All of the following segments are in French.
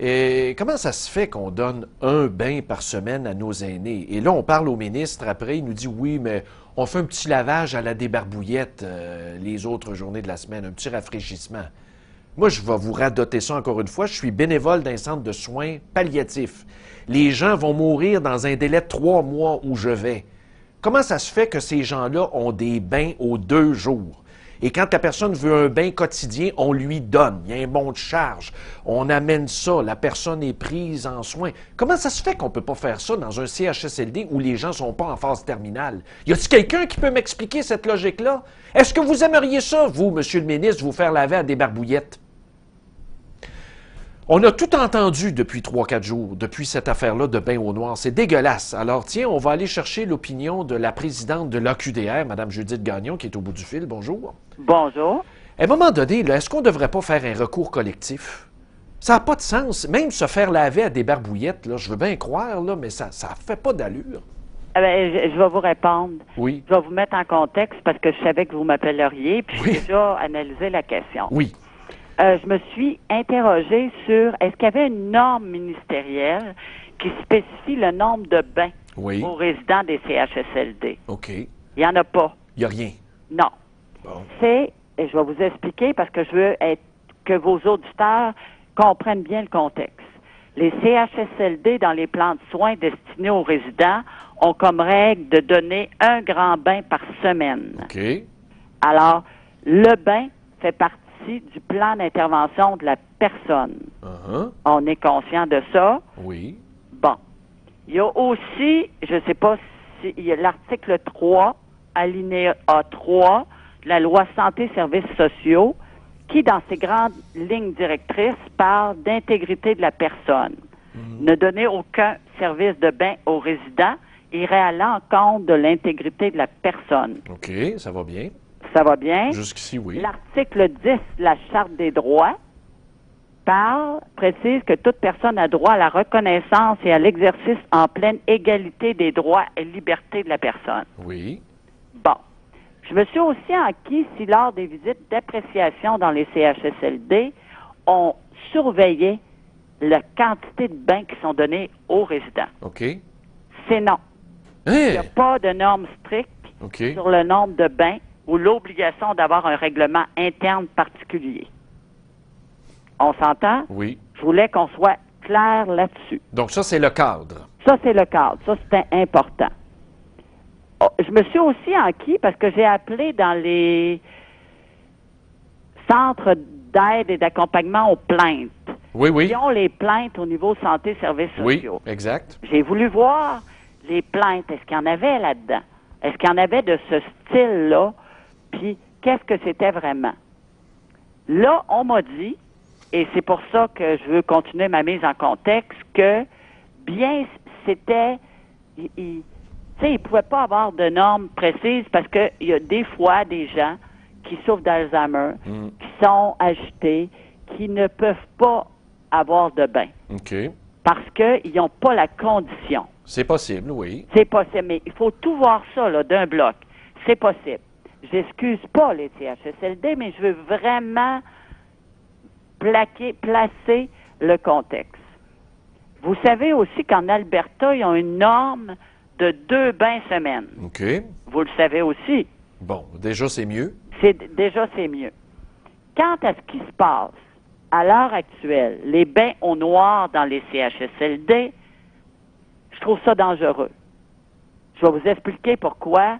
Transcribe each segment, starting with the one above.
Et comment ça se fait qu'on donne un bain par semaine à nos aînés? Et là, on parle au ministre après, il nous dit oui, mais on fait un petit lavage à la débarbouillette les autres journées de la semaine, un petit rafraîchissement. Moi, je vais vous radoter ça encore une fois. Je suis bénévole d'un centre de soins palliatifs. Les gens vont mourir dans un délai de 3 mois où je vais. Comment ça se fait que ces gens-là ont des bains aux 2 jours? Et quand la personne veut un bain quotidien, on lui donne. Il y a un bon de charge. On amène ça. La personne est prise en soins. Comment ça se fait qu'on ne peut pas faire ça dans un CHSLD où les gens ne sont pas en phase terminale? Y a-t-il quelqu'un qui peut m'expliquer cette logique-là? Est-ce que vous aimeriez ça, vous, Monsieur le ministre, vous faire laver à des barbouillettes? On a tout entendu depuis 3-4 jours, depuis cette affaire-là de bain au noir. C'est dégueulasse. Alors, tiens, on va aller chercher l'opinion de la présidente de l'AQDR, Mme Judith Gagnon, qui est au bout du fil. Bonjour. Bonjour. À un moment donné, est-ce qu'on ne devrait pas faire un recours collectif? Ça n'a pas de sens. Même se faire laver à des barbouillettes, là, je veux bien croire, là, mais ça ne fait pas d'allure. Eh bien, je vais vous répondre. Oui. Je vais vous mettre en contexte parce que je savais que vous m'appelleriez, puis Oui. j'ai déjà analysé la question. Oui. Je me suis interrogée sur est-ce qu'il y avait une norme ministérielle qui spécifie le nombre de bains Oui. aux résidents des CHSLD. OK. Il n'y en a pas. Il n'y a rien. Non. Bon. Et je vais vous expliquer parce que je veux que vos auditeurs comprennent bien le contexte. Les CHSLD, dans les plans de soins destinés aux résidents, ont comme règle de donner un grand bain par semaine. OK. Alors, le bain fait partie du plan d'intervention de la personne. Uh-huh. On est conscient de ça. Oui. Bon. Il y a aussi, je ne sais pas si, il y a l'article 3, alinéa 3, de la loi santé et services sociaux, qui, dans ses grandes lignes directrices, parle d'intégrité de la personne. Ne donner aucun service de bain aux résidents irait à l'encontre de l'intégrité de la personne. OK, ça va bien. Ça va bien? Jusqu'ici, oui. L'article 10 de la Charte des droits précise que toute personne a droit à la reconnaissance et à l'exercice en pleine égalité des droits et libertés de la personne. Oui. Bon. Je me suis aussi enquis si lors des visites d'appréciation dans les CHSLD, on surveillait la quantité de bains qui sont donnés aux résidents. OK. C'est non. Il n'y a Hein? pas de normes strictes OK. sur le nombre de bains ou l'obligation d'avoir un règlement interne particulier. On s'entend? Oui. Je voulais qu'on soit clair là-dessus. Donc, ça, c'est le cadre. Ça, c'est le cadre. Ça, c'était important. Oh, je me suis aussi enquis parce que j'ai appelé dans les centres d'aide et d'accompagnement aux plaintes. Oui, oui. Qui ont les plaintes au niveau santé et services Oui, sociaux. exact. J'ai voulu voir les plaintes. Est-ce qu'il y en avait là-dedans? Est-ce qu'il y en avait de ce style-là? Puis, qu'est-ce que c'était vraiment? Là, on m'a dit, et c'est pour ça que je veux continuer ma mise en contexte, que bien, c'était... Tu sais, il ne pouvait pas avoir de normes précises parce qu'il y a des fois des gens qui souffrent d'Alzheimer, qui sont agités, qui ne peuvent pas avoir de bain OK. parce qu'ils n'ont pas la condition. C'est possible, oui. C'est possible, mais il faut tout voir ça là, d'un bloc. C'est possible. J'excuse pas les CHSLD, mais je veux vraiment placer le contexte. Vous savez aussi qu'en Alberta, ils ont une norme de 2 bains semaine. OK. Vous le savez aussi. Bon, déjà, c'est mieux. C'est mieux. Quant à ce qui se passe à l'heure actuelle, les bains au noir dans les CHSLD, je trouve ça dangereux. Je vais vous expliquer pourquoi.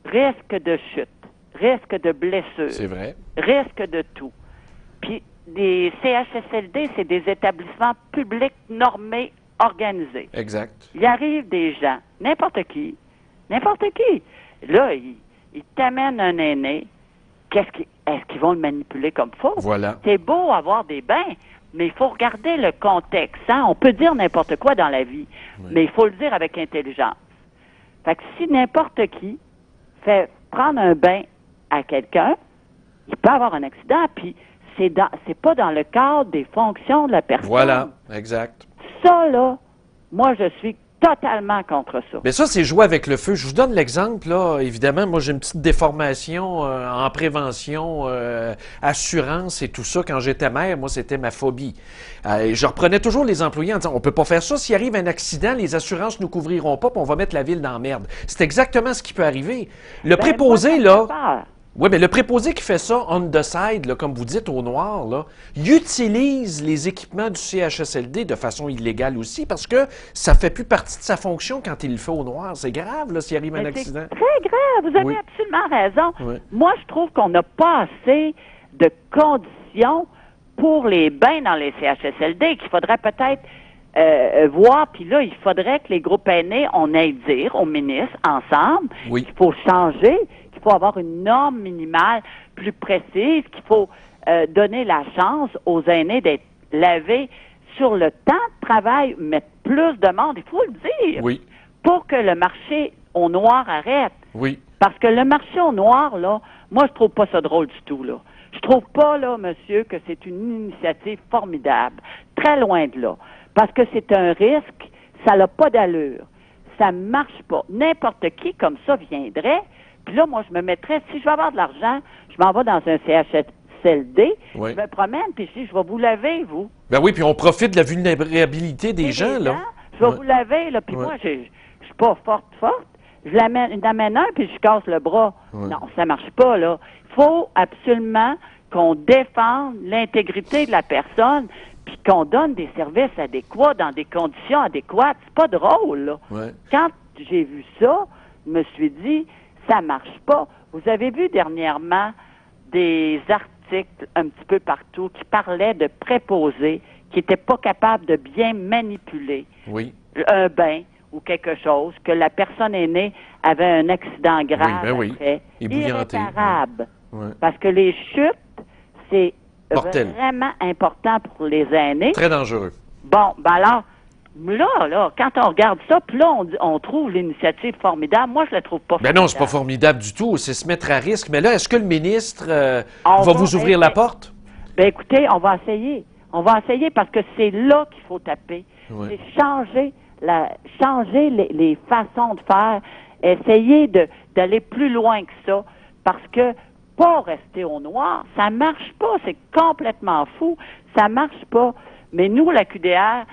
Risque de chute, risque de blessure, C'est vrai. risque de tout. Puis, les CHSLD, c'est des établissements publics normés, organisés. Exact. Il arrive des gens, n'importe qui. Là, ils t'amènent un aîné. Est-ce qu'ils vont le manipuler comme faut? Voilà. C'est beau avoir des bains, mais il faut regarder le contexte. Hein? On peut dire n'importe quoi dans la vie, mais il faut le dire avec intelligence. Fait que si n'importe qui fait prendre un bain à quelqu'un, il peut avoir un accident, puis c'est pas dans le cadre des fonctions de la personne. Voilà, exact. Ça, là, moi, je suis totalement contre ça. Mais ça, c'est jouer avec le feu. Je vous donne l'exemple, là. Évidemment, moi, j'ai une petite déformation en prévention, assurance et tout ça. Quand j'étais maire, moi, c'était ma phobie. Je reprenais toujours les employés en disant, on peut pas faire ça. S'il arrive un accident, les assurances nous couvriront pas, puis on va mettre la ville dans la merde. C'est exactement ce qui peut arriver. Le préposé, là... Oui, mais le préposé qui fait ça on the side, là, comme vous dites, au noir, là, il utilise les équipements du CHSLD de façon illégale aussi parce que ça fait plus partie de sa fonction quand il le fait au noir. C'est grave, là, s'il arrive un accident. C'est très grave. Vous avez absolument raison. Oui. Moi, je trouve qu'on n'a pas assez de conditions pour les bains dans les CHSLD, qu'il faudrait peut-être voir, puis là, il faudrait que les groupes aînés, on aille dire au ministre, ensemble, qu'il faut changer, qu'il faut avoir une norme minimale plus précise, qu'il faut donner la chance aux aînés d'être lavés sur le temps de travail, mettre plus de monde, il faut le dire, pour que le marché au noir arrête. Oui. Parce que le marché au noir, là, moi, je trouve pas ça drôle du tout, là. Je trouve pas, là, monsieur, que c'est une initiative formidable. Très loin de là. Parce que c'est un risque, ça n'a pas d'allure. Ça marche pas. N'importe qui, comme ça, viendrait. Puis là, moi, je me mettrais, si je veux avoir de l'argent, je m'en vais dans un CHSLD, je me promène, puis je dis, je vais vous laver, vous. Ben oui, puis on profite de la vulnérabilité des gens, là. Je vais vous laver, là, puis moi, je suis pas forte. Je l'amène un, puis je casse le bras. Non, ça marche pas, là. Il faut absolument qu'on défende l'intégrité de la personne, puis qu'on donne des services adéquats dans des conditions adéquates. C'est pas drôle, là. Quand j'ai vu ça, je me suis dit, ça marche pas. Vous avez vu dernièrement des articles un petit peu partout qui parlaient de préposés qui n'étaient pas capables de bien manipuler un bain ou quelque chose, que la personne aînée avait un accident grave après, irréparable. Parce que les chutes, c'est vraiment important pour les aînés. Très dangereux. Bon, ben alors, là, quand on regarde ça, puis là, on trouve l'initiative formidable. Moi, je la trouve pas formidable. Ben non, c'est pas formidable du tout. C'est se mettre à risque. Mais là, est-ce que le ministre va vous ouvrir la porte? Ben écoutez, on va essayer. On va essayer parce que c'est là qu'il faut taper. C'est changer les façons de faire. Essayer d'aller plus loin que ça. Parce que pas rester au noir, ça marche pas. C'est complètement fou. Ça marche pas. Mais nous, la QDR,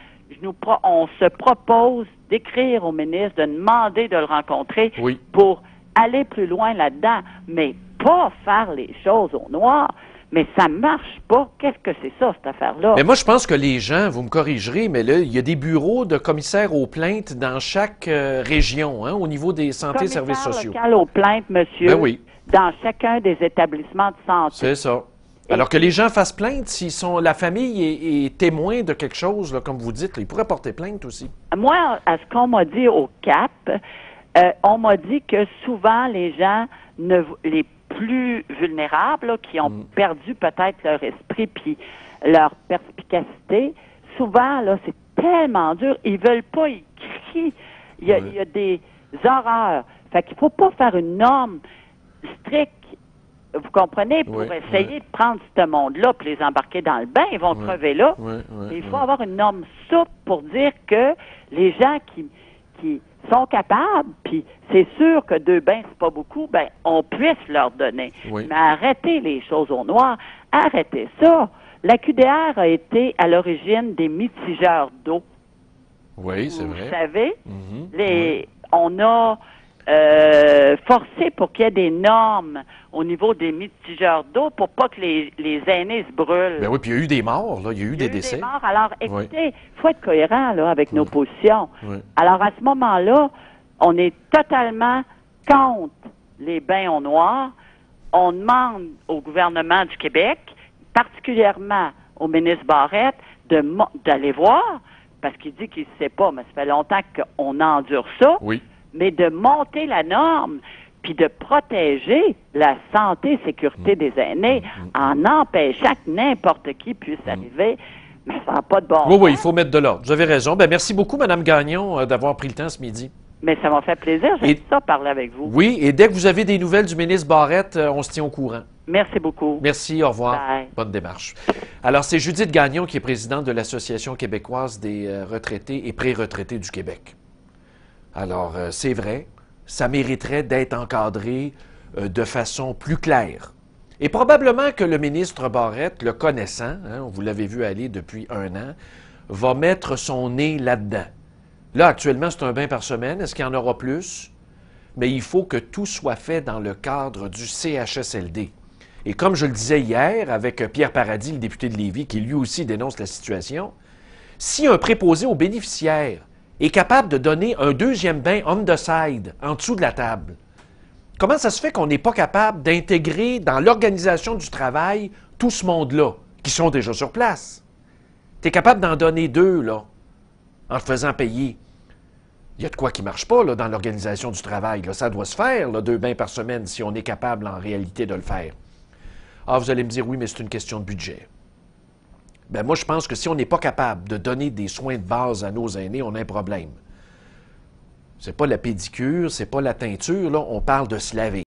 on se propose d'écrire au ministre, de demander de le rencontrer pour aller plus loin là-dedans, mais pas faire les choses au noir. Mais ça marche pas. Qu'est-ce que c'est ça, cette affaire-là? Mais moi, je pense que les gens, vous me corrigerez, mais là, il y a des bureaux de commissaires aux plaintes dans chaque région, hein, au niveau des santé et services sociaux. Commissaire local aux plaintes, monsieur, dans chacun des établissements de santé. C'est ça. Alors que les gens fassent plainte, la famille est témoin de quelque chose, là, comme vous dites, là, ils pourraient porter plainte aussi. Moi, à ce qu'on m'a dit au CAP, on m'a dit que souvent les gens, les plus vulnérables, là, qui ont perdu peut-être leur esprit puis leur perspicacité, souvent, là, c'est tellement dur, ils veulent pas, ils crient. Il y a des horreurs. Fait qu'il faut pas faire une norme stricte. Vous comprenez? Pour essayer de prendre ce monde-là puis les embarquer dans le bain, ils vont crever là. Il faut avoir une norme souple pour dire que les gens qui sont capables, puis c'est sûr que 2 bains, c'est pas beaucoup, ben on puisse leur donner. Mais arrêtez les choses au noir. Arrêtez ça. La QDR a été à l'origine des mitigeurs d'eau. Oui, c'est vrai. Vous savez, on a forcé pour qu'il y ait des normes au niveau des mitigeurs d'eau pour pas que les aînés se brûlent. Ben oui, puis il y a eu des morts, là, il y a eu des décès. Alors, écoutez, il faut être cohérent là, avec nos positions. Alors, à ce moment-là, on est totalement contre les bains au noir. On demande au gouvernement du Québec, particulièrement au ministre Barrette, d'aller voir, parce qu'il dit qu'il ne sait pas, mais ça fait longtemps qu'on endure ça, mais de monter la norme, puis de protéger la santé et sécurité des aînés en empêchant que n'importe qui puisse arriver. Mais ça n'a pas de bon sens. Oui, il faut mettre de l'ordre. Vous avez raison. Ben, merci beaucoup, Mme Gagnon, d'avoir pris le temps ce midi. Mais ça m'a fait plaisir. J'aime ça parler avec vous. Oui, et dès que vous avez des nouvelles du ministre Barrette, on se tient au courant. Merci beaucoup. Merci, au revoir. Bye. Bonne démarche. Alors, c'est Judith Gagnon qui est présidente de l'Association québécoise des retraités et pré-retraités du Québec. Alors, c'est vrai, ça mériterait d'être encadré de façon plus claire. Et probablement que le ministre Barrette, le connaissant, hein, vous l'avez vu aller depuis 1 an, va mettre son nez là-dedans. Là, actuellement, c'est un bain par semaine. Est-ce qu'il y en aura plus? Mais il faut que tout soit fait dans le cadre du CHSLD. Et comme je le disais hier avec Pierre Paradis, le député de Lévis, qui lui aussi dénonce la situation, si un préposé aux bénéficiaires est capable de donner un deuxième bain on the side, en dessous de la table, comment ça se fait qu'on n'est pas capable d'intégrer dans l'organisation du travail tout ce monde-là, qui sont déjà sur place? Tu es capable d'en donner 2, là, en te faisant payer. Il y a de quoi qui ne marche pas là, dans l'organisation du travail. Là. Ça doit se faire, là, 2 bains par semaine, si on est capable en réalité de le faire. Ah, vous allez me dire, oui, mais c'est une question de budget. Ben moi, je pense que si on n'est pas capable de donner des soins de base à nos aînés, on a un problème. C'est pas la pédicure, c'est pas la teinture, là, on parle de se laver.